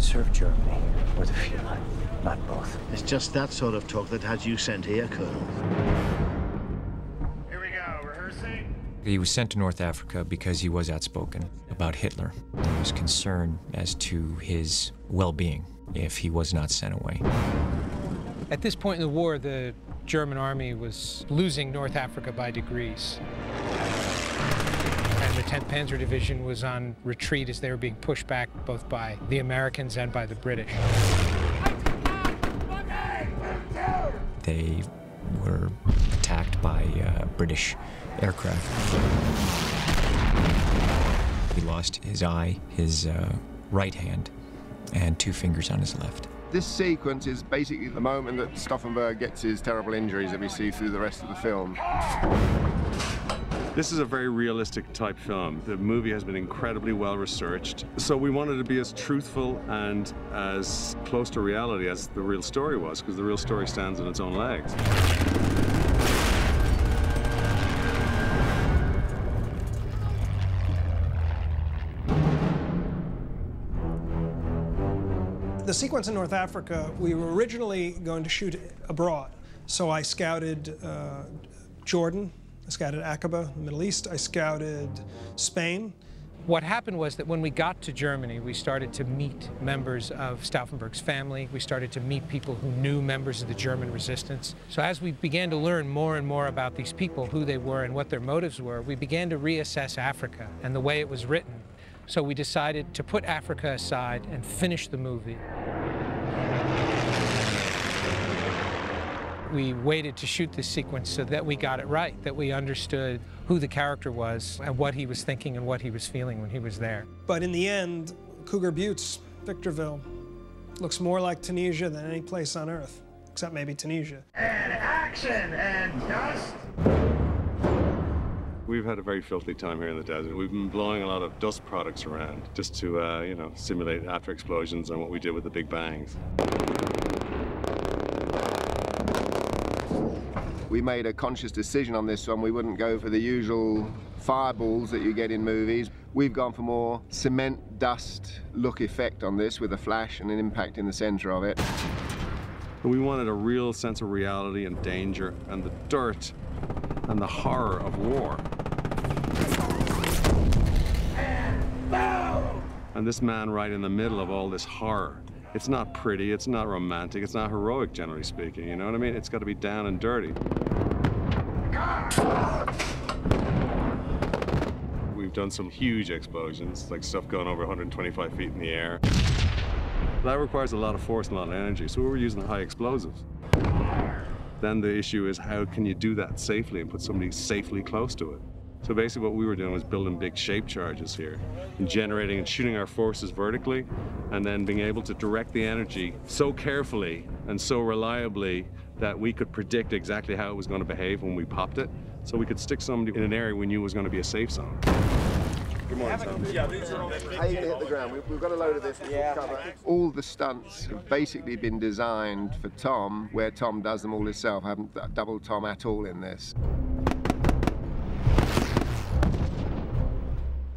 serve Germany or the feline, not both. It's just that sort of talk that had you sent here, Colonel. Here we go, rehearsing. He was sent to North Africa because he was outspoken about Hitler. There was concern as to his well-being if he was not sent away. At this point in the war, the German army was losing North Africa by degrees. And the 10th Panzer Division was on retreat as they were being pushed back both by the Americans and by the British. They were attacked by British aircraft. He lost his eye, his right hand, and 2 fingers on his left. This sequence is basically the moment that Stauffenberg gets his terrible injuries that we see through the rest of the film. This is a very realistic type film. The movie has been incredibly well researched, so we wanted to be as truthful and as close to reality as the real story was, because the real story stands on its own legs. The sequence in North Africa, we were originally going to shoot abroad. So I scouted Jordan, I scouted Aqaba, the Middle East, I scouted Spain. What happened was that when we got to Germany, we started to meet members of Stauffenberg's family. We started to meet people who knew members of the German resistance. So as we began to learn more and more about these people, who they were and what their motives were, we began to reassess Africa and the way it was written. So we decided to put Africa aside and finish the movie. We waited to shoot this sequence so that we got it right, that we understood who the character was and what he was thinking and what he was feeling when he was there. But in the end, Cougar Buttes, Victorville, looks more like Tunisia than any place on earth, except maybe Tunisia. And action and dust. We've had a very filthy time here in the desert. We've been blowing a lot of dust products around just to, you know, simulate after explosions and what we did with the big bangs. We made a conscious decision on this one. We wouldn't go for the usual fireballs that you get in movies. We've gone for more cement dust look effect on this with a flash and an impact in the center of it. And we wanted a real sense of reality and danger and the dirt and the horror of war. And this man right in the middle of all this horror. It's not pretty, it's not romantic, it's not heroic, generally speaking, you know what I mean? It's got to be down and dirty. We've done some huge explosions, like stuff going over 125 feet in the air. That requires a lot of force and a lot of energy, so we were using high explosives. Then the issue is, how can you do that safely and put somebody safely close to it? So basically what we were doing was building big shape charges here, and generating and shooting our forces vertically, and then being able to direct the energy so carefully and so reliably that we could predict exactly how it was going to behave when we popped it, so we could stick somebody in an area we knew was going to be a safe zone. Good morning, Tom. How are you going to hit the ground? We've got a load of this to cover. All the stunts have basically been designed for Tom, where Tom does them all himself. I haven't doubled Tom at all in this.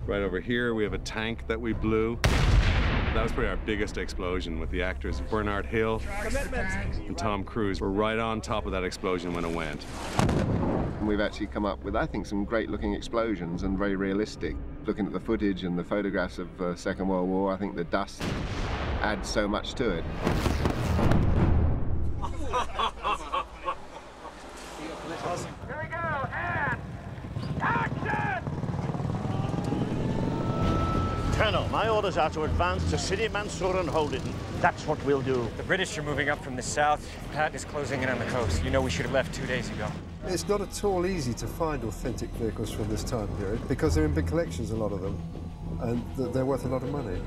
Right over here, we have a tank that we blew. That was probably our biggest explosion with the actors. Bernard Hill and Tom Cruise were right on top of that explosion when it went. And we've actually come up with, I think, some great-looking explosions and very realistic. Looking at the footage and the photographs of the Second World War, I think the dust adds so much to it. Here we go, and action! Colonel, my orders are to advance to Sidi Mansour and hold it. That's what we'll do. The British are moving up from the south. Pat is closing in on the coast. You know we should have left 2 days ago. It's not at all easy to find authentic vehicles from this time period because they're in big collections, a lot of them, and they're worth a lot of money.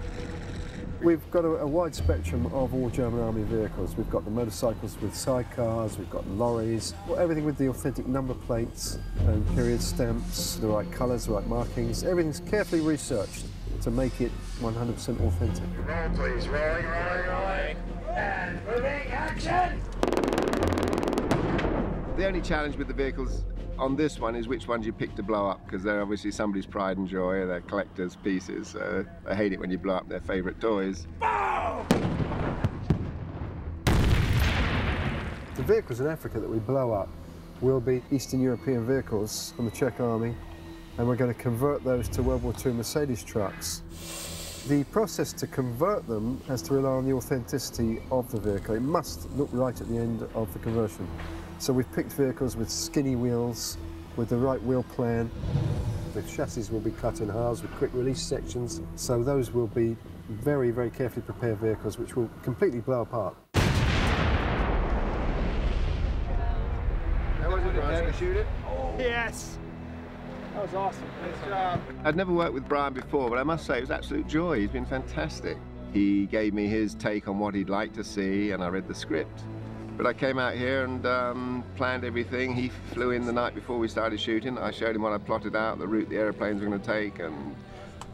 We've got a wide spectrum of all German army vehicles. We've got the motorcycles with sidecars, we've got lorries, everything with the authentic number plates and period stamps, the right colours, the right markings. Everything's carefully researched to make it 100% authentic. Roll, please. Rolling, rolling, rolling. And moving, action! The only challenge with the vehicles on this one is which ones you pick to blow up, because they're obviously somebody's pride and joy, they're collector's pieces. I hate it when you blow up their favourite toys. Boom! The vehicles in Africa that we blow up will be Eastern European vehicles from the Czech army, and we're going to convert those to World War II Mercedes trucks. The process to convert them has to rely on the authenticity of the vehicle. It must look right at the end of the conversion. So we've picked vehicles with skinny wheels, with the right wheel plan. The chassis will be cut in halves with quick release sections, so those will be very, very carefully prepared vehicles which will completely blow apart. How was it, Brian? Did you shoot it? Yes! That was awesome. Nice job. I'd never worked with Brian before, but I must say it was absolute joy. He's been fantastic. He gave me his take on what he'd like to see, and I read the script. But I came out here and planned everything. He flew in the night before we started shooting. I showed him what I plotted out, the route the aeroplanes were going to take, and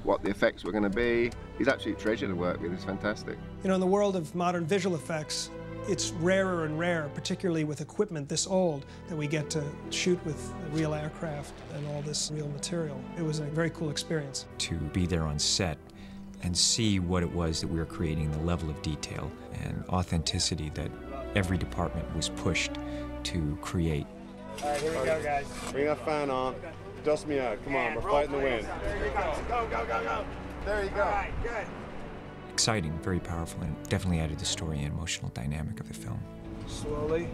what the effects were going to be. He's an absolute treasure to work with. It's fantastic. You know, in the world of modern visual effects, it's rarer and rarer, particularly with equipment this old, that we get to shoot with real aircraft and all this real material. It was a very cool experience. To be there on set and see what it was that we were creating, the level of detail and authenticity that every department was pushed to create. All right, here we go, guys. Bring that fan on. Dust me out. Come on, we're fighting the wind. There you go. Go, go, go, go. There you go. All right, good. Exciting, very powerful, and definitely added the story and emotional dynamic of the film. Slowly.